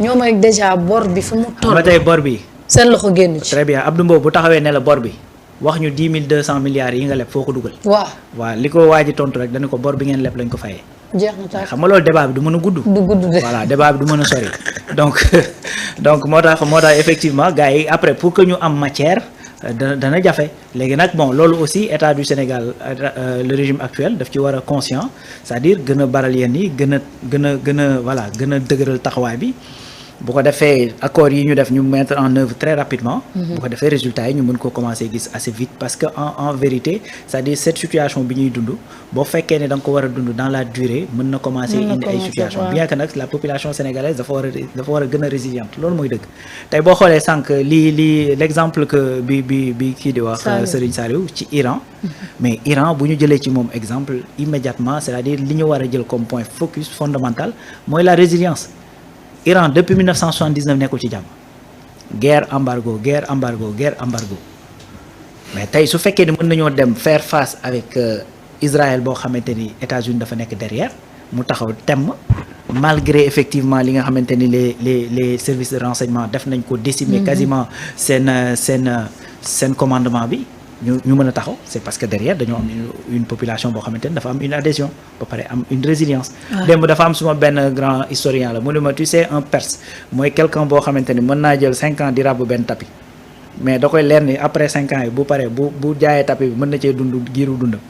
ñoom rek déjà bor bi fi mu toll. ba tey bor bi. seen loxo génn ci. très bien Abdou Mbow bu taxawee ne la bor bi wax ñu 10 200 milliards yi nga leb foo ko dugal. waaw li ko waa ji tontu rek dañu ko bor bi ngeen leb lañ ko fayee. jeex na tax xam nga loolu débat bi du mën a gudd. du gudd de. voilà débat bi du mën a sori donc moo tax effectivement gars yi après pour que ñu am matière dana jafe léegi nag bon loolu aussi état du Sénégal le régime actuel daf ci war a conscient c'est-à-dire gën a baral yéen yi gën a dëgëral taxawaay bi. bu ko defee accords yi ñu def ñu mettre en œuvre très rapidement. bu ko defee résultats yi ñu mën ko commencer gis assez vite parce que en vérité c'est-à-dire cette situation bi ñuy dund boo fekkee ne da nga ko war a dund dans la durée mën na commencer indi ay situation bien que nag la population sénégalaise dafa war a gën a résiliente loolu mooy dëgg tey boo xoolee sànq l'exemple que bi kii di wax Serigne Saliou ci Iran mais Iran bu ñu jëlee ci moom exemple immédiatement c'est-à-dire li ñu war a jël comme point focus fondamental mooy la résilience. Iran depuis 1979 nekkul ci jàmm guerre embargo mais tey su fekkee ne mën nañoo dem faire face avec Israël boo xamante ni États-Unis dafa nekk derrière mu taxaw temm malgré effectivement li nga xamante ni les services de renseignement def nañ ko décimer quasiment seen commandement bi ñu mën a taxaw c'est parce que derrière dañoo am une population boo xamante ni dafa am une adhésion ba pare am une résilience. démb dafa am suma benn grand historien la mu ne ma tu sais un Perse mooy quelqu'un boo xamante ni mën naa jël 5 ans di ràbb benn tapis mais da koy leer ni après 5 ans yi bu paree bu jaayee tapis bi mën na cee dund giiru dundam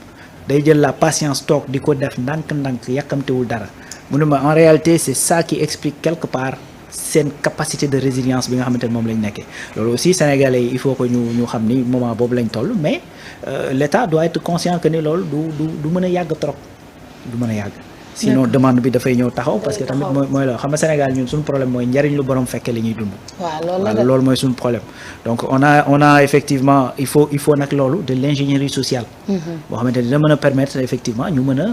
day jël la patience toog di ko def ndànk-ndànk yàkkamtewul dara mu ne ma en réalité c'est ça qui explique quelque part seen capacité de résilience bi nga xamante ne moom lañ nekkee loolu aussi sénégalais yi il faut que ñu xam ni moment boobu lañ toll mais l'État doit être conscient que ni loolu du mën a yàgg trop du mën a yàgg sinon demande bi dafay ñëw taxaw parce que tamit mooy loolu xam nga Sénégal ñun suñu problème mooy njariñ lu borom fekkee la ñuy dund loolu mooy suñu problème donc on a effectivement il faut nag loolu de l'ingénierie sociale boo xamante ne dina mën a permettre effectivement ñu mën a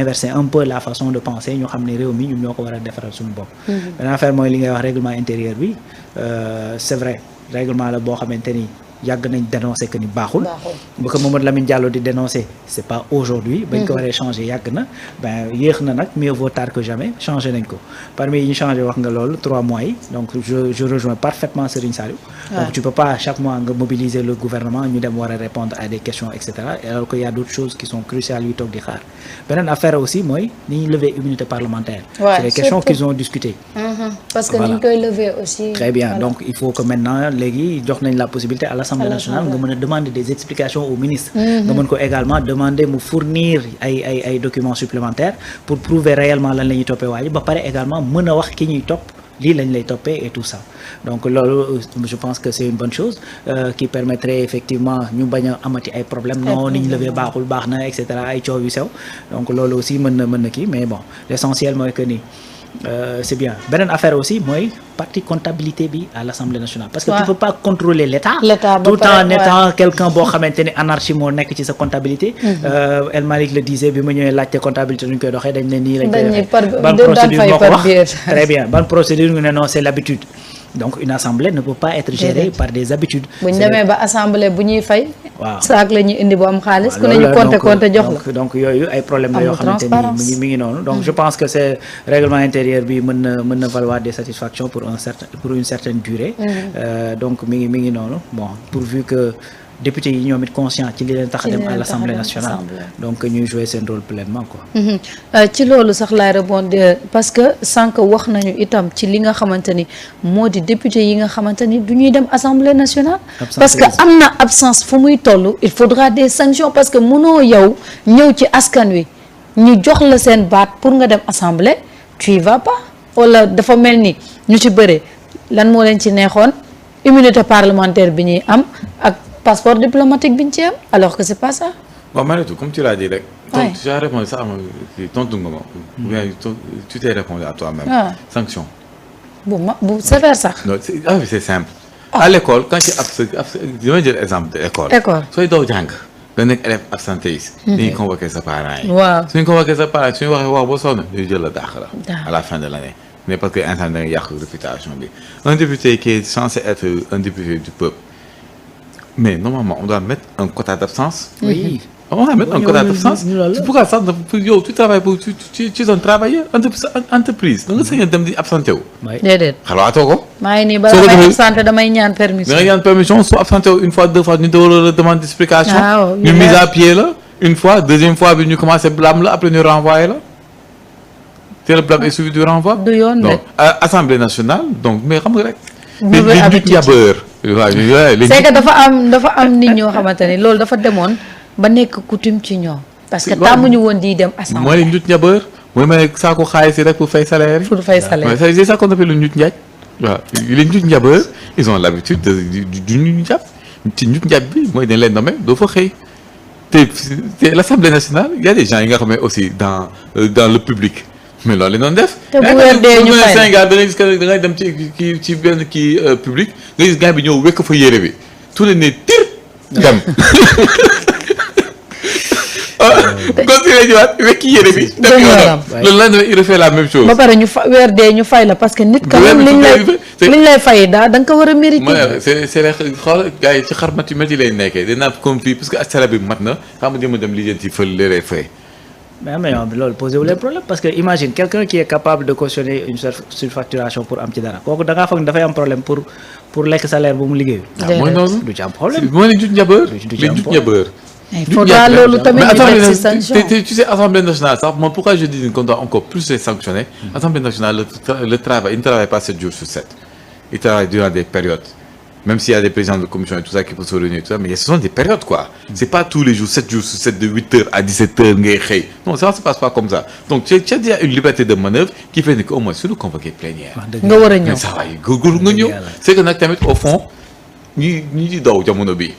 inverser un peu la façon de penser ñu xam ne réew mi ñun ñoo ko war a defaral suñu bopp beneen affaire mooy li ngay wax règlement intérieur bi c'est vrai règlement la boo xamante ni yàgg nañ dénoncer que ni baaxul bu ko Mamadou Lamine Diallo di dénoncer c'est pas aujourd'hui bañ ko waree changer yàgg na yéex na nag mieux vaut tard que jamais changer nañ ko parmi yi ñu changer wax nga loolu 3 mois yi donc je rejoins parfaitement Serigne Saliou donc tu peux pas chaque mois nga mobiliser le gouvernement ñu dem war a répondre à des questions etc alors que y a d'autres choses qui sont cruciales yu toog di xaar beneen affaire aussi mooy ni ñuy lever immunité parlementaire c'est des questions qu'ils ont discutées parce que ni ñu koy lever aussi très bien donc il faut que maintenant léegi jox nañ la possibilité à l'Assemblée nationale nga mën a demander des explications au ministre nga mën ko également demander mu fournir ay documents supplémentaires pour prouver réellement lan la ñuy toppee waaye ba pare également mën a wax ki ñuy topp lii lañ lay toppee et tout ça donc loolu je pense que c'est une bonne chose qui permettrait effectivement ñu bañ a amati ay problèmes non ni ñu lever baaxul baax na et cetera ay coow yu sew donc loolu aussi mën na kii mais bon l'essentiel mooy que ni c'est bien beneen affaire aussi mooy partie comptabilité bi à l'Assemblée nationale parce que tu peux pas contrôler l'État tout en étant quelqu'un boo xamante ni anarchie moo nekk ci sa comptabilité El Malick le disait bi ma ñëwee laajte comptabilité nu ñu koy doxee dañ ne nii lañ koy doxee ban procédure moo ko wax très bien ban procédure ñu ne non c'est l'habitude donc une assemblée ne peut pas être gérée par des habitudes. bu ñu demee ba assemblée bu ñuy fay. waaw saak la ñuy indi bu am xaalis. ku ne ñu compter jox la donc yooyu ay problèmes la yoo xamante ni mi ngi noonu. donc je pense que c'est règlement intérieur bi mën na valoir des satisfactions pour une certaine durée. donc mi ngi noonu bon pourvu que députés yi ñoom it conscient ci li leen tax a dem à l'Assemblée nationale donc ñuy jouer seen rôle pleinement quoi. ci loolu sax laay rebondir parce que sànq wax nañu itam ci li nga xamante ni moo di député yi nga xamante ni du ñuy dem Assemblée nationale. parce que am na absence fu muy toll il faudra des sanctions parce que mënoo yow ñëw ci askan wi ñu jox la seen baat pour nga dem Assemblée tu y vas pas wala dafa mel ni ñu ci bëre lan moo leen ci neexoon immunité parlementaire bi ñuy am ak. passeport diplomatique bi ñu ci am alors que c'est pas ça. bon Mariétou comme tu l'as dit rek. oui tu as répondu ça tontu nga ma. ou bien tu t'es répondu à toi-même. sanction. bu sévère sax. non c'est simple. à l'école quand tu damay jël exemple de école. sooy daw jàng nga nekk élève absentéiste. dañuy convoquer sa parents yi. waaw suñu convoquer sa parents suñu waxee wax ba sonn dañuy jël la dàq la. à la fin de l'année. mais parce que instant da nga yàq réputation bi un député qui est censé être un député du peuple. mais normalement on doit mettre un quota d'absence. Oui. on va mettre un quota d'absence. C'est pourquoi ça yow tu travailles pour tu es un travailleur entreprise da nga sañ a dem di absenté wu. déedéet xalaatoo ko. maa ngi nii ba damay absenté damay ñaan permission. da nga ñaan permission soo absenté wu une fois 2 fois ñu doon la demande d'explication. ñu mise à pied la une fois deuxième fois bi ñu commencé blâme la après ñu renvoyé la. te le blâme est suivi du renvoi. du yoon de donc Assemblée nationale donc mais xam nga rek. mauvais habitude c'est que dafa am nit ñoo xamante ni loolu dafa demoon ba nekk coutume ci ñoom. parce que tàmmuñu woon di dem assemblée. mooy njut njabër mooy may saako xaalis yi rek pour fay salaire yi. pour fay salaire c'est ça qu'on appelle le njut njaaj. waaw les njut njabër ils ont l'habitude du njut njab ci njut njab bi mooy dañ leen nommé doo fa xëy te l'Assemblée nationale il y a des gens yi nga xam ne aussi dans le public. mais loolu la ñu doon def. te bu weer dee ñu fay Sénégal da ngay gis que da ngay dem ci benn public nga gis gars bi ñëw wekk fa yére bi tout le ne tir dem. continué ñëwaat wekki yére bi. dem yoonam loolu la ñu il refait la même chose. ba pare ñu weer dee ñu fay la parce que nit. quand même liñ lay fay da nga ko war a mériter. c'est xool gars yi ci xarmat yu métti lay nekkee dinaa comme fii parce que salaire bi mat na xam nga dem lijjanti fël lay fay. mais loolu posé wu leen problème parce que imagine quelqu'un qui est capable de cautionner une surfacturation pour am ci dara kooku da ngaa foog ne dafay am problème pour lekk salaire bu mu liggéey. mooy noonu du ci am problème. mooy li jut njabër. du ci am problème il faudra loolu tamit ñu teg ci sanction. tu sais Assemblée nationale sax moi pourquoi je dis qu'on doit encore plus les sanctionner. Assemblée nationale le travail il ne travaille pas 7 jours sur 7. Il travaille durant des périodes. Même s'il y a des présidents de commission et tout ça qui peuvent se réunir et tout ça, mais ce sont des périodes quoi. C'est pas tous les jours, 7 jours sur 7, de 8h à 17h, ngay xëy. Non, ça ne se passe pas comme ça. Donc tu as déjà une liberté de manœuvre qui fait qu'au moins sur le convoqué plénière. nga war a ñëw mais ça va góorgóorlu nga ñëw. C'est que nag tamit au fond ñi di daw jamono bi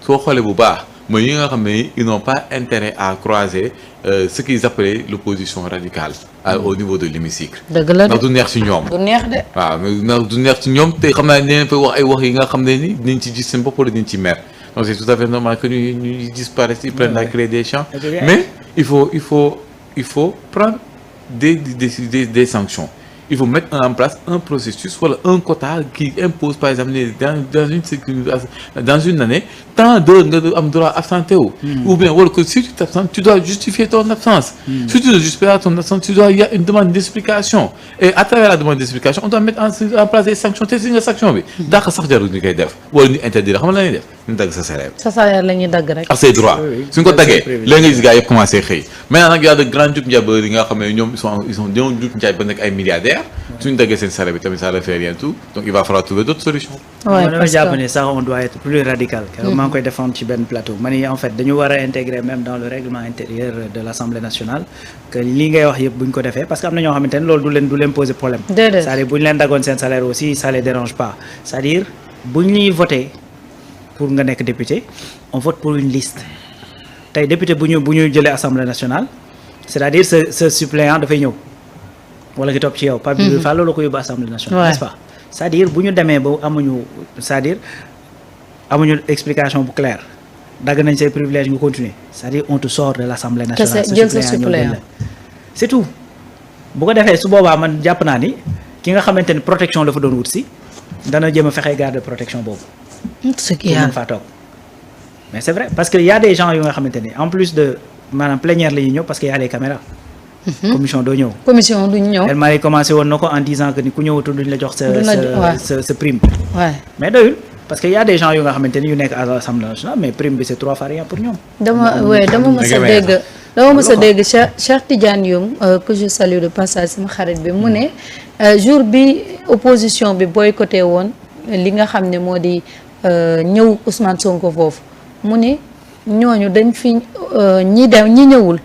soo xoolee bu baax mooy ñi nga xam ne ils n'ont pas intérêt à croiser ce qu'ils appelaient l'opposition radicale au niveau de l'hémicycle. dëgg la ndax du neex ci ñoom. du neex de. waaw ndax du neex ci ñoom te xam naa ne fa wax ay wax yi nga xam ne ni dinañ ci gis seen bopp wala dinañ ci mer donc c'est tout à fait normal que ñu disparaissent ils prennent la clé des champs mais il faut prendre des sanctions. Il faut mettre en place un processus wala un quota qui impose par exemple dans une année tant d'heures nga am droit absenté wu. ou bien wala que si tu t'absentes tu dois justifier ton absence. Si tu ne justifies pas ton absence il y a une demande d'explication et à travers la demande d'explication on doit mettre en place des sanctions te si nga sanction bi dàq sax jarul ñu koy def wala ñu interdire xam nga la ñuy def ñu dagg sa salaire. sa salaire la ñuy dagg rek. ak say droits suñ ko daggee léegi nga gis gars yëpp commencé xëy maintenant nag y a de grands jub njabër yi nga xam ne ñoom ils sont ñoo jub njaay ba nekk ay milliardaires suñu daggee seen salaire bi tamit ça ne fait rien tout donc il va falloir trouver d'autres solutions. waaw parce que jàpp ne sax on doit être plus radical. maa ngi koy défendre ci benn plateau ma ni en fait dañu war a intégrer même dans le règlement intérieur de l'Assemblée nationale que lii ngay wax yëpp bu ñu ko defee parce que am na ñoo xamante ne loolu du leen poser problème. déedéet c'est-à-dire bu ñu leen daggoon seen salaire aussi ça les dérange pas c'est-à-dire bu ñuy voter pour nga nekk député on vote pour une liste tey député bu ñu jëlee Assemblée nationale c'est-à-dire ce suppléant dafay ñëw. wala ki topp ci yow. Pape Djibril Fall loolu ko yóbbu Assemblée nationale. n'est-ce pas c'est-à-dire bu ñu demee ba amuñu explication bu claire dagg nañ say privilèges nga continuer c'est-à-dire on te sort de l'Assemblée nationale. jël sa suppléant c'est tout. bu ko defee su boobaa man jàpp naa ni ki nga xamante ni protection la fa doon wut si dana jéem a fexe garder protection boobu. ce qui mën faa toog mais c'est vrai parce que y a des gens yu nga xamante ni en plus de maanaam plénière la ñuy ñëw parce que y a les caméras. commission doo ñëw. commission duñ ñëw. elle m'a commencé woon na ko en disant que ni ku ñëwatul duñ la jox sa prime. waay mais doyul parce que y a des gens yu nga xamante ni yu nekk à l'Assemblée nationale mais prime bi c'est 3 fois rien pour ñoom. dama mës a dégg Cheikh Tidiane Youm que je salue de passage sama xarit bi mu ne jour bi opposition bi boycotté woon li nga xam ne moo di ñëw Ousmane Sonko foofu mu ne ñooñu dañ fi ñi ñëwul.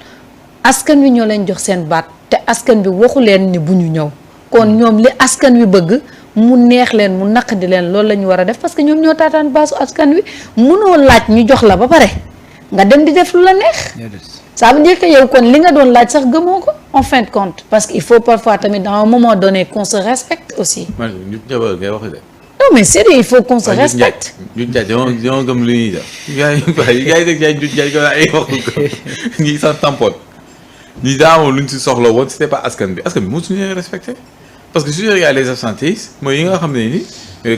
askan wi ñoo leen jox seen baat te askan bi waxu leen ni bu ñu ñëw kon ñoom li askan wi bëgg mu neex leen mu naqadi leen loolu la ñu war a def parce que ñoom ñoo taataan baasu askan wi mënoo laaj ñu jox la ba pare nga dem di def lu la neex. ça veut dire que yow kon li nga doon laaj sax gëmoo ko en fin de compte parce que il faut parfois tamit dans un moment donné qu'on se respecte aussi. non mais sérieux il faut qu'on se respecte. ñoo gëm lu ñuy def. gars yi dégg jaay njut jaay ko ay waxu ko ñi sax tampoon ñi daawoon luñ si soxla woon c'était pas askan bi mosuñu leen respecté parce que si tu regardes les absentéistes mooy yi nga xam ne ni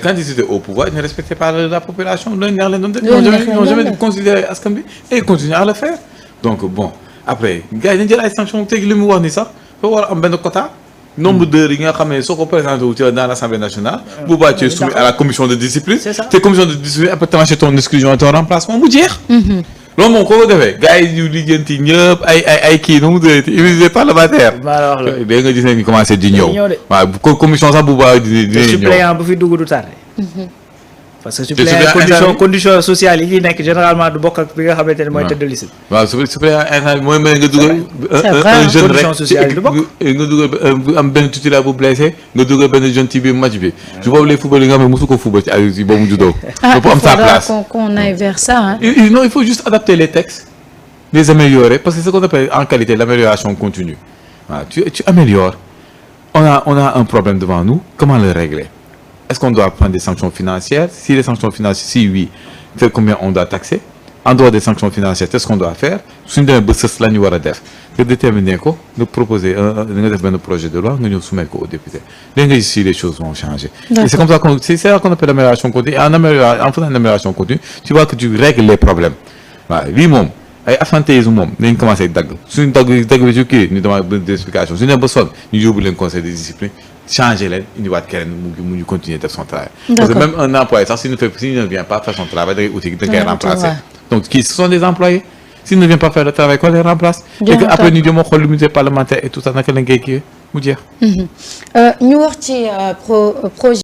quand ils étaient au pouvoir ils ne respectaient pas la population loolu neex leen doon def ils n'ont jamais considéré askan bi et ils continuent à le faire donc bon après gars yi dañu jël ay sanctions teg li mu wax ni sax fa war a am benn quota nombre d'heures yi nga xam ne soo ko présenté wu ci dans l'Assemblée nationale bu baa ci soumis à la commission de discipline te commission de discipline après trancher ton exclusion et ton remplacement mu jeex loolu moom koo ko defee gars yi yu lijjanti ñëpp ay kii nu mu dee immunité parlementaire da nga gis ne ñu commencé di ñëw waaw commission sax bu baax di ñëw suppléant bu fi dugg du tardé parce que suppléant condition sociale yi nekk généralement du bokk ak bi nga xamante ne mooy tête de liste waaw suppléant instant mooy mel nga dugal un jeune rek nga dugal am benn titulaire bu blessé nga dugal benn jeune ci biir match bi su boobu les football yi nga xam ne mosu ko football ci ay si boobu mu juddoo pour am sa place qu'on aille vers ça hein. Non il faut juste adapter les textes les améliorer parce que c'est ce qu'on appelle en qualité l'amélioration continue waaw tu améliores on a un problème devant nous comment le régler. Est-ce qu'on doit prendre des sanctions financières? Si les sanctions financières, si oui, combien on doit taxer? En dehors des sanctions financières, qu'est-ce qu'on doit faire? Suñu demee ba sës la ñu war a def nga déterminer ko nga proposer nga def benn projet de loi nga ñëw soumettre ko aux députés léegi nga gis si les choses vont changer. Et c'est comme ça c'est ça qu'on appelle l'amélioration continue et en faisant une amélioration continue tu vois que tu règles les problèmes waaw lii moom ay absentéisme moom nañ commencé dagg suñu dagg bi ci kii ñu demande benn explication suñu dem ba sonn ñu yóbbu leen conseil de discipline changer leen indiwaat keneen mu ñu continuer def son travail. Parce que même un employé sax s'il ne vient pas faire son travail da ngay uti da ngay remplacer. Donc ce sont des employés s'il ne vient pas faire le travail qu'on les remplace. Et que après ñu jëm xool l'immunité parlementaire et tout ça naka la ngay kiiwee mu jeex. ñu wax ci projet.